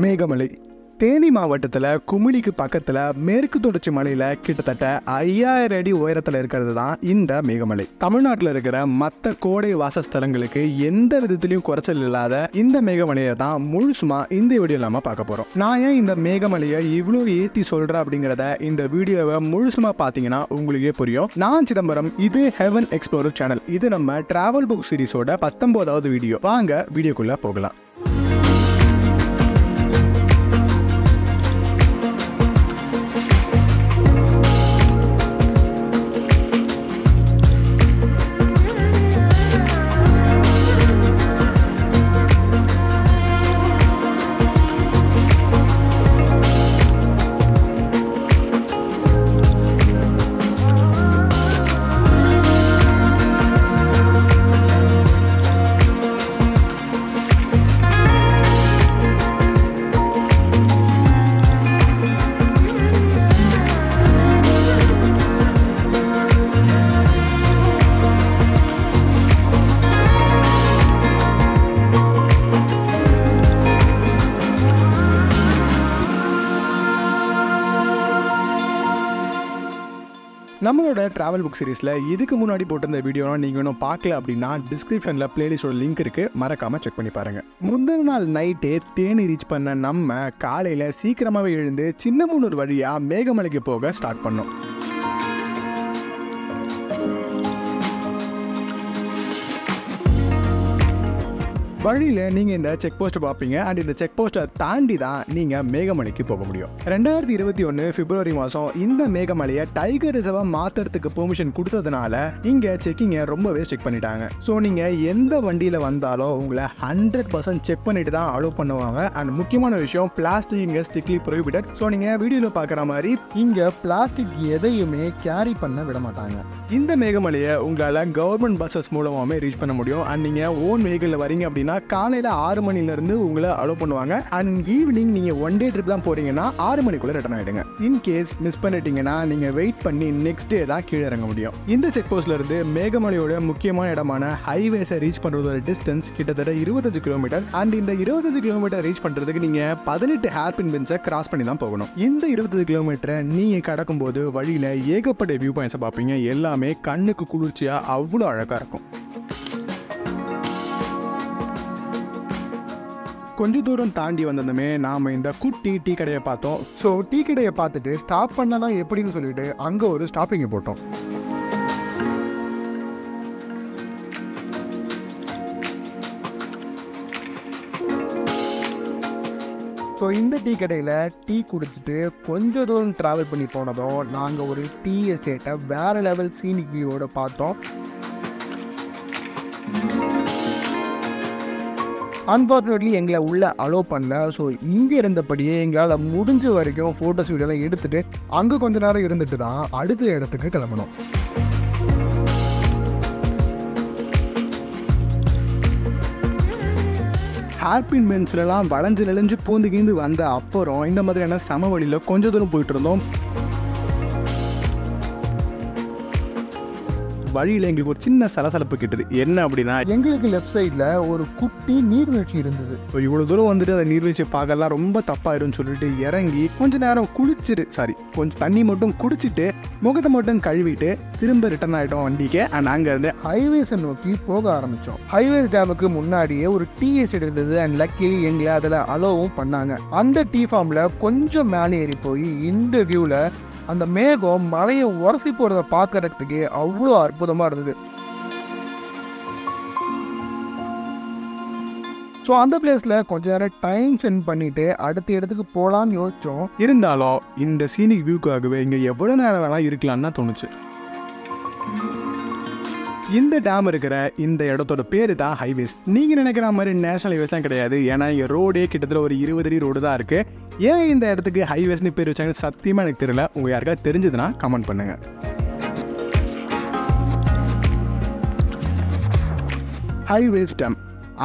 மேகமலை தேனி மாவட்டத்தில் குமிளிக்கு பக்கத்தில் மேற்கு தொடர்ச்சி மலையில் கிட்டத்தட்ட 5000 அடி உயரத்தில் இருக்கிறது தான் இந்த மேகமலை. தமிழ்நாட்டில் இருக்கிற மற்ற கோடை வாசஸ்தலங்களுக்கு எந்த விதத்திலையும் குறைச்சல் இல்லாத இந்த மேகமலையை தான் முழுசுமா இந்த வீடியோ நம்ம பார்க்க போகிறோம். நான் ஏன் இந்த மேகமலையை இவ்வளோ ஏற்றி சொல்கிறேன் அப்படிங்கிறத இந்த வீடியோவை முழுசுமா பார்த்தீங்கன்னா உங்களுக்கே புரியும். நான் சிதம்பரம், இது ஹெவன் எக்ஸ்ப்ளோரர் சேனல். இது நம்ம டிராவல் புக் சீரிஸோட 19வது வீடியோ. வாங்க வீடியோக்குள்ளே போகலாம். நம்மளோட டிராவல் புக் சீரிஸில் இதுக்கு முன்னாடி போட்டிருந்த வீடியோனா நீங்கள் இன்னும் பார்க்கல அப்படின்னா டிஸ்கிரிப்ஷனில் பிளேலிஸ்டோட லிங்க் இருக்குது, மறக்காமல் செக் பண்ணி பாருங்கள். முந்தின நாள் நைட்டே தேனி ரீச் பண்ண நம்ம காலையில் சீக்கிரமாகவே எழுந்து சின்னமனூர் வழியாக மேகமலைக்கு போக ஸ்டார்ட் பண்ணோம். வழியில் நீங்கள் இந்த செக் போஸ்ட்டை பார்ப்பீங்க. அண்ட் இந்த செக் போஸ்ட்டை தாண்டி தான் நீங்கள் மேகமலைக்கு போக முடியும். 2021 பிப்ரவரி மாதம் இந்த மேகமலையை டைகர் ரிசர்வாக மாற்றுறதுக்கு பெர்மிஷன் கொடுத்ததுனால இங்கே செக்கிங்கை ரொம்பவே செக் பண்ணிட்டாங்க. ஸோ நீங்கள் எந்த வண்டியில் வந்தாலும் உங்களை 100% செக் பண்ணிட்டு தான் அலோவ் பண்ணுவாங்க. அண்ட் முக்கியமான விஷயம், பிளாஸ்டிக் இங்கே ஸ்ட்ரிக்ட்லி ப்ரொஹிபிட்டட். ஸோ நீங்கள் வீடியோவில் பார்க்குற மாதிரி இங்கே பிளாஸ்டிக் எதையுமே கேரி பண்ண விட மாட்டாங்க. இந்த மேகமலையை உங்களால் கவர்மெண்ட் பஸ்ஸஸ் மூலமாகவே ரீச் பண்ண முடியும். அண்ட் நீங்கள் ஓன் வெஹிக்கிளில் வரீங்க அப்படின்னா காலையில் 6 மணிலேருந்து உங்களை அலோவ் பண்ணுவாங்க. அண்ட் ஈவினிங் நீங்கள் 1 டே ட்ரிப் தான் போறீங்கன்னா 6 மணிக்குள்ளே ரிட்டர்ன் ஆகிடுங்க. இன்கேஸ் மிஸ் பண்ணிட்டீங்கன்னா நீங்கள் வெயிட் பண்ணி நெக்ஸ்ட் டே தான் கீழே இறங்க முடியும். இந்த செக் போஸ்ட்ல இருந்து மேகமலையோட முக்கியமான இடமான ஹைவேஸை ரீச் பண்ணுறதோட டிஸ்டன்ஸ் கிட்டத்தட்ட 25 கிலோமீட்டர். அண்ட் இந்த 25 கிலோமீட்டர் ரீச் பண்ணுறதுக்கு நீங்கள் 18 ஹேர்பின் பென்ஸை கிராஸ் பண்ணி தான் போகணும். இந்த 25 கிலோமீட்டரை நீங்கள் கடக்கும் போது வழியில் ஏகப்பட்ட வியூ பாயிண்ட்ஸை பார்ப்பீங்க. எல்லாமே கண்ணுக்கு குளிர்ச்சியாக அவ்வளோ அழகாக இருக்கும். கொஞ்சம் தூரம் தாண்டி வந்ததுமே நாம் இந்த குட்டி டீ கடையை பார்த்தோம். ஸோ டீ கடையை பார்த்துட்டு ஸ்டாப் பண்ணலாம் எப்படின்னு சொல்லிட்டு அங்கே ஒரு ஸ்டாப்பிங்கை போட்டோம். ஸோ இந்த டீ கடையில் டீ குடிச்சிட்டு கொஞ்சம் தூரம் ட்ராவல் பண்ணி போனதும் நாங்கள் ஒரு டீ எஸ்டேட்டை வேறு லெவல் சீனிக் வியூவோட பார்த்தோம். அன்ஃபார்ச்சுனேட்லி எங்களை உள்ளே அலோவ் பண்ணல. ஸோ இங்கே இருந்தபடியே எங்களால் முடிஞ்ச வரைக்கும் ஃபோட்டோஸ் வீடியோலாம் எடுத்துகிட்டு அங்கே கொஞ்ச நேரம் இருந்துட்டு தான் அடுத்த இடத்துக்கு கிளம்பணும். ஹேர்பின் பென்ஸ்லாம் வளைஞ்சு நெளிஞ்சு பூந்துக்கிந்து வந்த அப்புறம் இந்த மாதிரியான சமவெளியில் கொஞ்சம் தூரம் போயிட்டு இருந்தோம். வழியில் எங்களுக்கு ஒரு சின்ன சலசலப்பு கிட்டது. என்ன அப்படின்னா, எங்களுக்கு லெஃப்ட் சைடில் ஒரு குட்டி நீர்வீழ்ச்சி இருந்தது. இவ்வளோ தூரம் வந்துட்டு அந்த நீர்வீழ்ச்சி பார்க்கலாம் ரொம்ப தப்பாயிருன்னு சொல்லிட்டு இறங்கி கொஞ்சம் நேரம் கொஞ்சம் தண்ணி மட்டும் குடிச்சிட்டு முகத்தை மட்டும் கழுவிட்டு திரும்ப ரிட்டர்ன் ஆகிட்டோம் வண்டிக்கு. அண்ட் அங்கேருந்து ஹைவேஸை நோக்கி போக ஆரம்பித்தோம். ஹைவேஸ் டேமுக்கு முன்னாடியே ஒரு டீ எஸ்டேட் இருந்தது. அண்ட் லக்கி எங்களை அதில் அலோவும் பண்ணாங்க. அந்த டீ ஃபார்மில் கொஞ்சம் மேலே ஏறி போய் இந்த வியூவில் அந்த மேகம் மலையை உரசி போகிறத பார்க்கறதுக்கு அவ்வளோ அற்புதமாக இருந்தது. ஸோ அந்த பிளேஸில் கொஞ்ச நேரம் டைம் ஸ்பெண்ட் பண்ணிவிட்டு அடுத்த இடத்துக்கு போகலான்னு யோசித்தோம். இருந்தாலும் இந்த சீனிக் வியூக்காகவே இங்கே எவ்வளோ நேரம் வேணால் இருக்கலான்னு தோணுச்சு. இந்த டேம் இருக்கிற இந்த இடத்தோட பேரு தான் ஹைவேஸ். நீங்கள் நினைக்கிற மாதிரி நேஷனல் ஹைவேஸ்லாம் கிடையாது. ஏன்னா இங்கே ரோடே கிட்டத்தட்ட ஒரு 20 அடி ரோடு தான் இருக்குது. ஏன் இந்த இடத்துக்கு ஹைவேஸ்னு பேர் வச்சாங்கன்னு சத்தியமாக எனக்கு தெரியல. உங்கள் யாருக்காவது தெரிஞ்சதுன்னா கமெண்ட் பண்ணுங்கள். ஹைவேஸ் டேம்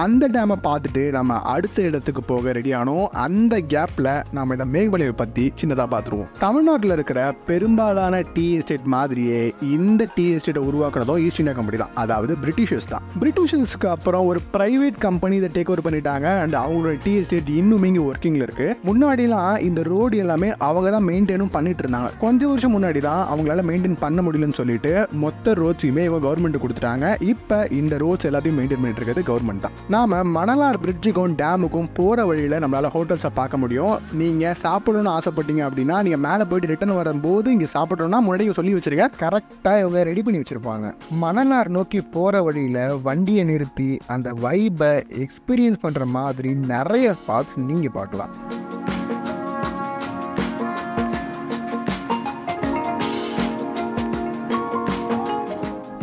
அந்த டேமை பார்த்துட்டு நம்ம அடுத்த இடத்துக்கு போக ரெடி ஆனோம். அந்த கேப்பில் நம்ம இந்த மேகமலையை பற்றி சின்னதாக பார்த்துருவோம். தமிழ்நாட்டில் இருக்கிற பெரும்பாலான டீ எஸ்டேட் மாதிரியே இந்த டீ எஸ்டேட்டை உருவாக்குறதும் ஈஸ்ட் இந்தியா கம்பெனி தான், அதாவது பிரிட்டிஷர்ஸ் தான். பிரிட்டிஷர்ஸ்க்கு அப்புறம் ஒரு பிரைவேட் கம்பெனி இதை டேக் ஓவர் பண்ணிட்டாங்க. அண்ட் அவங்களோட டீ எஸ்டேட் இன்னுமே இங்கே ஒர்க்கிங்கில் இருக்குது. முன்னாடிலாம் இந்த ரோடு எல்லாமே அவங்க தான் மெயின்டைனும் பண்ணிட்டு இருந்தாங்க. கொஞ்சம் வருஷம் முன்னாடி தான் அவங்களால மெயின்டைன் பண்ண முடியலன்னு சொல்லிட்டு மொத்த ரோட்ஸையுமே இவங்க கவர்மெண்ட் கொடுத்துட்டாங்க. இப்போ இந்த ரோட்ஸ் எல்லாத்தையும் மெயின்டைன் பண்ணிட்டு இருக்கிறது கவர்மெண்ட் தான். நாம மணலார் பிரிட்ஜுக்கும் டேமுக்கும் போகிற வழியில் நம்மளால ஹோட்டல்ஸை பார்க்க முடியும். நீங்கள் சாப்பிடணும்னு ஆசைப்பட்டீங்க அப்படின்னா நீங்கள் மேலே போயிட்டு ரிட்டர்ன் வரும்போது இங்கே சாப்பிட்றோன்னா முன்னாடி சொல்லி வச்சிருக்க, கரெக்டாக இவங்க ரெடி பண்ணி வச்சிருப்பாங்க. மணலார் நோக்கி போகிற வழியில் வண்டியை நிறுத்தி அந்த வைபை எக்ஸ்பீரியன்ஸ் பண்ணுற மாதிரி நிறைய ஸ்பாட்ஸ் நீங்கள் பார்க்கலாம்.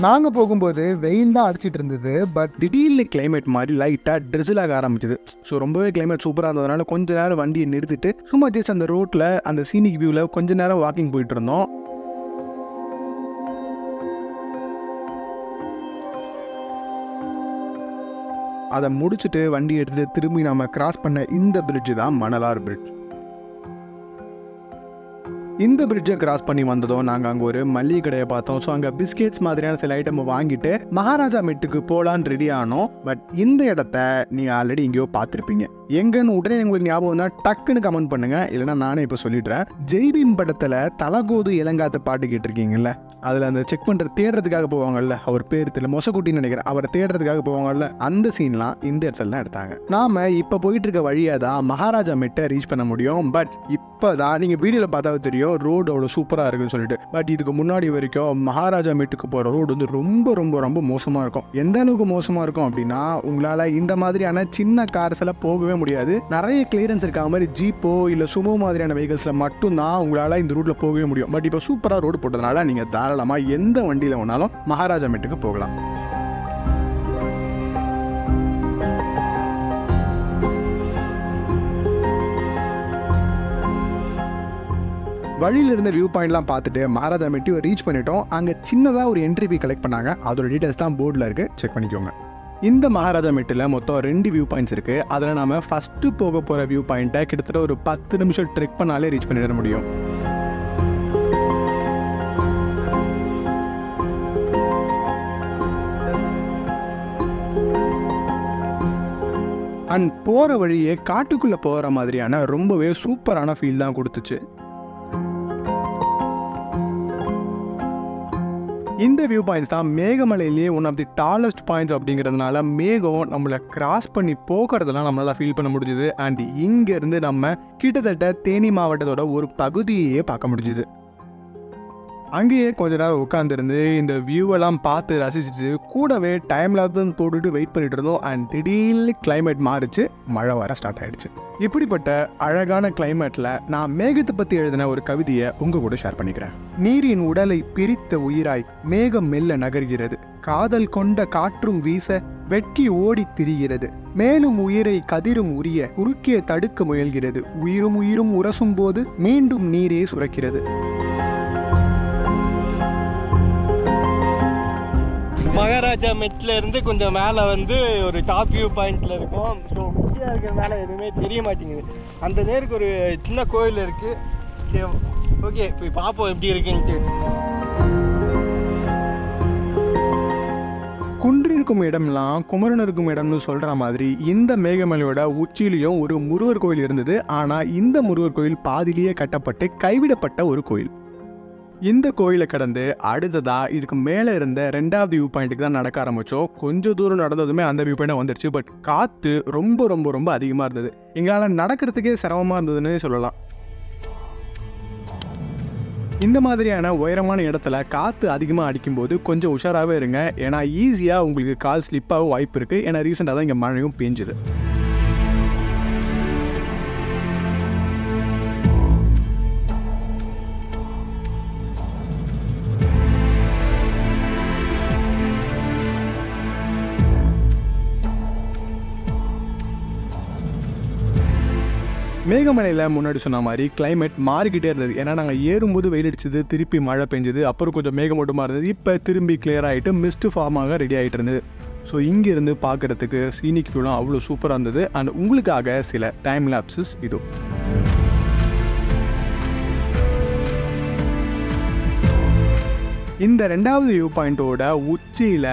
நாங்கள் போகும்போது வெயில் தான் அடிச்சிட்டு இருந்தது. பட் திடீர்னு கிளைமேட் மாதிரி லைட்டாக ட்ரிசில் ஆக ஆரம்பிச்சிது. ஸோ ரொம்பவே கிளைமேட் சூப்பராக இருந்ததுனால கொஞ்ச நேரம் வண்டியை நிறுத்திட்டு சும்மா ஜஸ்ட் அந்த ரோட்டில் அந்த சீனிக் வியூவில் கொஞ்ச நேரம் வாக்கிங் போயிட்டு இருந்தோம். அதை முடிச்சுட்டு வண்டி எடுத்துகிட்டு திரும்பி நம்ம கிராஸ் பண்ண இந்த பிரிட்ஜு தான் மணலார் பிரிட்ஜ். இந்த பிரிட்ஜை கிராஸ் பண்ணி வந்ததும் நாங்கள் அங்கே ஒரு மளிகை கடையை பார்த்தோம். ஸோ அங்கே பிஸ்கெட்ஸ் மாதிரியான சில ஐட்டம் வாங்கிட்டு மகாராஜா மெட்டுக்கு போகலான்னு ரெடி ஆனோம். பட் இந்த இடத்த நீங்கள் ஆல்ரெடி எங்கேயோ பார்த்துருப்பீங்க. எங்கன்னு உடனே உங்களுக்கு ஞாபகம் தான் டக்குன்னு கமெண்ட் பண்ணுங்க, இல்லைன்னா நானே இப்போ சொல்லிடுறேன். ஜெய்பீம் படத்தில் தலகோது இளங்காத்த பாட்டு கேட்டிருக்கீங்கல்ல, அதில் அந்த செக் பண்ணுற தேடுறதுக்காக போவாங்கல்ல, அவர் பேர் தெரியல, மொசக்குட்டின்னு நினைக்கிறேன், அவரை தேடுறதுக்காக போவாங்கல்ல, அந்த சீன்லாம் இந்த இடத்துல தான் எடுத்தாங்க. நாம இப்போ போயிட்டு இருக்க வழியாக தான் மகாராஜா மெட்டை ரீச் பண்ண முடியும். பட் இப்போ தான் நீங்கள் வீடியோவில் பார்த்தாவே தெரியும் ரோடு அவ்வளோ சூப்பராக இருக்குன்னு சொல்லிட்டு. பட் இதுக்கு முன்னாடி வரைக்கும் மகாராஜா மெட்டுக்கு போகிற ரோடு வந்து ரொம்ப ரொம்ப ரொம்ப மோசமாக இருக்கும். எந்த அளவுக்கு மோசமாக இருக்கும் அப்படின்னா, உங்களால் இந்த மாதிரியான சின்ன கார்ஸ் எல்லாம் போகவே முடியாது. நிறைய கிளியரன்ஸ் இருக்க மாதிரி ஜீப்போ இல்லை சுமோ மாதிரியான வெஹிக்கல்ஸில் மட்டும்தான் உங்களால் இந்த ரூட்டில் போகவே முடியும். பட் இப்போ சூப்பராக ரோடு போட்டதுனால நீங்கள் தாராளமாக எந்த வண்டியில் வேணாலும் மகாராஜா மெட்டுக்கு போகலாம். வழியில் இருந்த வியூ பாயிண்ட்லாம் பார்த்துட்டு மகாராஜா மெட்டி ரீச் பண்ணிட்டோம். அங்கே சின்னதாக ஒரு என்ட்ரி ஃபீ கலெக்ட் பண்ணாங்க. அதோட டீட்டெயில்ஸ் தான் போர்டில் இருக்குது, செக் பண்ணிக்கோங்க. இந்த மகாராஜா மெட்டில் மொத்தம் 2 வியூ பாயிண்ட்ஸ் இருக்குது. அதில் நம்ம ஃபஸ்ட்டு போக போகிற வியூ பாயிண்ட்டை கிட்டத்தட்ட ஒரு 10 நிமிஷம் ட்ரெக் பண்ணாலே ரீச் பண்ணிட முடியும். அண்ட் போகிற வழியே காட்டுக்குள்ளே போகிற மாதிரியான ரொம்பவே சூப்பரான ஃபீல் தான் கொடுத்துச்சு. இந்த வியூ பாயிண்ட்ஸ் தான் மேகமலையிலேயே one of the tallest points அப்படிங்கிறதுனால மேகம் நம்மளை கிராஸ் பண்ணி போகிறதெல்லாம் நம்மளால் ஃபீல் பண்ண முடிஞ்சுது. அண்ட் இங்கேருந்து நம்ம கிட்டத்தட்ட தேனி மாவட்டத்தோட ஒரு பகுதியே பார்க்க முடிஞ்சுது. அங்கேயே கொஞ்ச நேரம் உட்காந்துருந்து இந்த வியூவெல்லாம் பார்த்து ரசிச்சுட்டு கூடவே டைம் லேப்ஸ் போட்டுட்டு வெயிட் பண்ணிட்டு இருந்தோம். அண்ட் திடீர்னு கிளைமேட் மாறிச்சு, மழை வர ஸ்டார்ட் ஆகிடுச்சு. இப்படிப்பட்ட அழகான கிளைமேட்டில் நான் மேகத்தை பற்றி எழுதின ஒரு கவிதையை உங்கள் கூட ஷேர் பண்ணிக்கிறேன். நீரின் உடலை பிரித்த உயிராய் மேகம் மெல்ல நகர்கிறது, காதல் கொண்ட காற்றும் வீச வெட்கி ஓடி திரிகிறது, மேலும் உயிரை கதிரும் உரிய குறுக்கே தடுக்க முயல்கிறது, உயிரும் உயிரும் உரசும் போது மீண்டும் நீரே சுரக்கிறது. மகாராஜா மெட்ல இருந்து கொஞ்சம் மேலே வந்து ஒரு டாப் வியூ பாயிண்ட்ல இருக்கும். ஸோ முக்கியம் இருக்கிற மேலே எதுவுமே தெரிய மாட்டேங்குது. அந்த நேருக்கு ஒரு சின்ன கோயில் இருக்கு. சரி, ஓகே, போய் பார்ப்போம் எப்படி இருக்குன்ட்டு. குன்றிருக்கும் இடம்லாம் குமரன் இருக்கும் இடம்னு சொல்கிற மாதிரி இந்த மேகமலையோட உச்சியிலையும் ஒரு முருகர் கோயில் இருந்தது. ஆனால் இந்த முருகர் கோயில் பாதிலேயே கட்டப்பட்டு கைவிடப்பட்ட ஒரு கோயில். இந்த கோயிலை கடந்து அடுத்ததா இதுக்கு மேலே இருந்த 2வது வியூ பாயிண்ட்டுக்கு தான் நடக்க ஆரம்பித்தோம். கொஞ்சம் தூரம் நடந்ததுமே அந்த வியூ பாயிண்ட் வந்துருச்சு. பட் காற்று ரொம்ப ரொம்ப ரொம்ப அதிகமாக இருந்தது. எங்களால் நடக்கிறதுக்கே சிரமமாக இருந்ததுன்னு சொல்லலாம். இந்த மாதிரியான உயரமான இடத்துல காற்று அதிகமாக அடிக்கும்போது கொஞ்சம் உஷாராகவே இருங்க. ஏன்னா ஈஸியாக உங்களுக்கு கால் ஸ்லிப்பாகவும் வாய்ப்பு இருக்குது. ஏன்னா ரீசெண்டாக தான் இங்கே மழையும் பெஞ்சுது. மேகமலையில் முன்னாடி சொன்ன மாதிரி கிளைமேட் மாறிக்கிட்டே இருந்தது. ஏன்னா நாங்கள் ஏறும்போது வெயில் அடிச்சது, திருப்பி மழை பெஞ்சது, அப்புறம் கொஞ்சம் மேகமூட்டமாக இருந்தது. இப்போ திரும்பி கிளியர் ஆகிட்டு மிஸ்ட் ஃபார்மாக ரெடி ஆகிட்டு இருந்தது. ஸோ இங்கேருந்து பார்க்குறதுக்கு சீனிக் வியூலாம் அவ்வளோ சூப்பராக இருந்தது. அண்ட் உங்களுக்காக சில டைம் லேப்ஸஸ் இது. இந்த 2வது வியூ பாயிண்ட்டோட உச்சியில்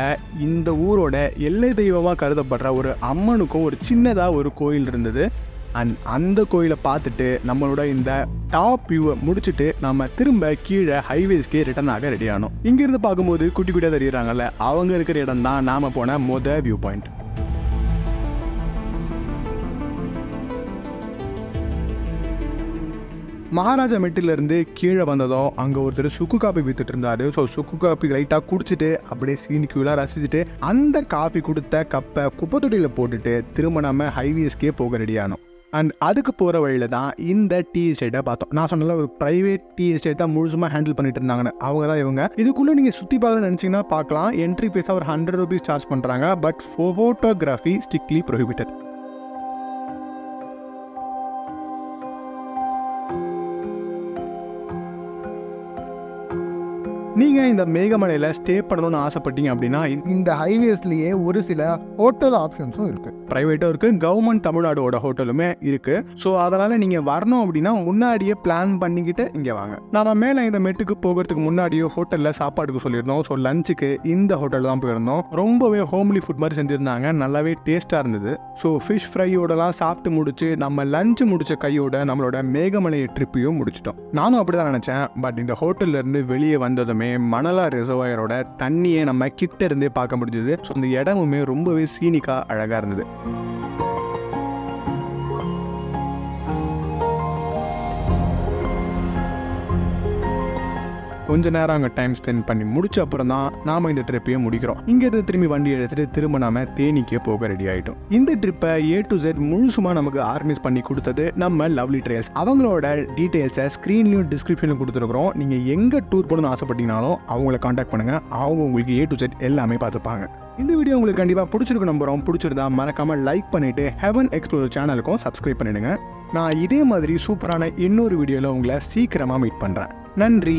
இந்த ஊரோட எல்லை தெய்வமாக கருதப்படுற ஒரு அம்மனுக்கும் ஒரு சின்னதாக ஒரு கோயில் இருந்தது. அண்ட் அந்த கோயிலை பார்த்துட்டு நம்மளோட இந்த டாப் வியூவை முடிச்சுட்டு நம்ம திரும்ப கீழே ஹைவேஸ்க்கே ரிட்டர்ன் ஆக ரெடி ஆனோம். இங்கேருந்து பார்க்கும்போது குட்டி குட்டியாக தெரியுறாங்கல்ல, அவங்க இருக்கிற இடம் தான் நாம் போன வியூ பாயிண்ட். மகாராஜா மெட்டிலேருந்து கீழே வந்ததும் அங்கே ஒருத்தர் சுக்கு காப்பி விற்றுட்டு இருந்தார். ஸோ சுக்கு காப்பி லைட்டாக குடிச்சிட்டு அப்படியே சீனிக்குலாம் ரசிச்சுட்டு அந்த காஃபி கொடுத்த கப்பை குப்பை தொட்டியில் போட்டுட்டு திரும்ப நம்ம ஹைவேஸ்க்கே போக ரெடியானோம். அண்ட் அதுக்கு போகிற வழியில் தான் இந்த டீ எஸ்டேட்டை பார்த்தோம். நான் சொன்னால ஒரு ப்ரைவேட் டீ எஸ்டேட்டாக முழுசுமாக ஹேண்டில் பண்ணிட்டு இருந்தாங்கன்னு. அவங்க தான் இவங்க. இதுக்குள்ளே நீங்கள் சுற்றி பார்க்கணும்னு நினச்சிங்கன்னா பார்க்கலாம். என்ட்ரி ஃபீஸாக ஒரு 100 rupees சார்ஜ் பண்ணுறாங்க. But photography strictly prohibited. நீங்கள் இந்த மேகமலையில் ஸ்டே பண்ணணும்னு ஆசைப்பட்டீங்க அப்படின்னா இந்த ஹைவேஸ்லேயே ஒரு சில ஹோட்டல் ஆப்ஷன்ஸும் இருக்குது. ப்ரைவேட்டும் இருக்குது, கவர்மெண்ட் தமிழ்நாடோட ஹோட்டலுமே இருக்குது. ஸோ அதனால் நீங்கள் வரணும் அப்படின்னா முன்னாடியே பிளான் பண்ணிக்கிட்டு இங்கே வாங்க. நம்ம மேலே இந்த மெட்டுக்கு போகிறதுக்கு முன்னாடியே ஹோட்டலில் சாப்பாடுக்கு சொல்லியிருந்தோம். ஸோ லஞ்சுக்கு இந்த ஹோட்டல் தான் போயிருந்தோம். ரொம்பவே ஹோம்லி ஃபுட் மாதிரி செஞ்சுருந்தாங்க. நல்லாவே டேஸ்ட்டாக இருந்தது. ஸோ ஃபிஷ் ஃப்ரையோடலாம் சாப்பிட்டு முடிச்சு நம்ம லஞ்சு முடித்த கையோட நம்மளோட மேகமலை ட்ரிப்பையும் முடிச்சிட்டோம். நானும் அப்படி தான் நினச்சேன். பட் இந்த ஹோட்டல்லேருந்து வெளியே வந்ததுமே மணலா ரிசர்வாயரோட தண்ணியை நம்ம கிட்ட இருந்தே பார்க்க முடிஞ்சது. ஸோ இந்த இடமுமே ரொம்பவே சீனிக்கா அழகா இருந்தது. கொஞ்ச நேரம் அங்கே டைம் ஸ்பெண்ட் பண்ணி முடிச்ச அப்புறம் தான் நாம இந்த ட்ரிப்பையும் முடிக்கிறோம். இங்கேருந்து திரும்பி வண்டி எடுத்துட்டு திரும்ப நாம தேனிக்கே போக ரெடி ஆகிட்டோம். இந்த ட்ரிப்பை A to Z முழுசுமா நமக்கு ஆர்கனைஸ் பண்ணி கொடுத்தது நம்ம லவ்லி ட்ரையல்ஸ். அவங்களோட டீட்டெயில்ஸை ஸ்க்ரீன்லையும் டிஸ்கிரிப்ஷன்லையும் கொடுத்துருக்குறோம். நீங்கள் எங்கே டூர் போகணும்னு ஆசைப்பட்டீங்கனாலும் அவங்கள காண்டாக்ட் பண்ணுங்கள். அவங்க உங்களுக்கு A to Z எல்லாமே பார்த்துப்பாங்க. இந்த வீடியோ உங்களுக்கு கண்டிப்பாக பிடிச்சிருக்கு நம்புறோம். பிடிச்சிருந்தா மறக்காமல் லைக் பண்ணிவிட்டு ஹெவன் எக்ஸ்ப்ளோரர் சேனலுக்கும் சப்ஸ்கிரைப் பண்ணிடுங்க. நான் இதே மாதிரி சூப்பரான இன்னொரு வீடியோவில் உங்களை சீக்கிரமாக மீட் பண்ணுறேன். நன்றி.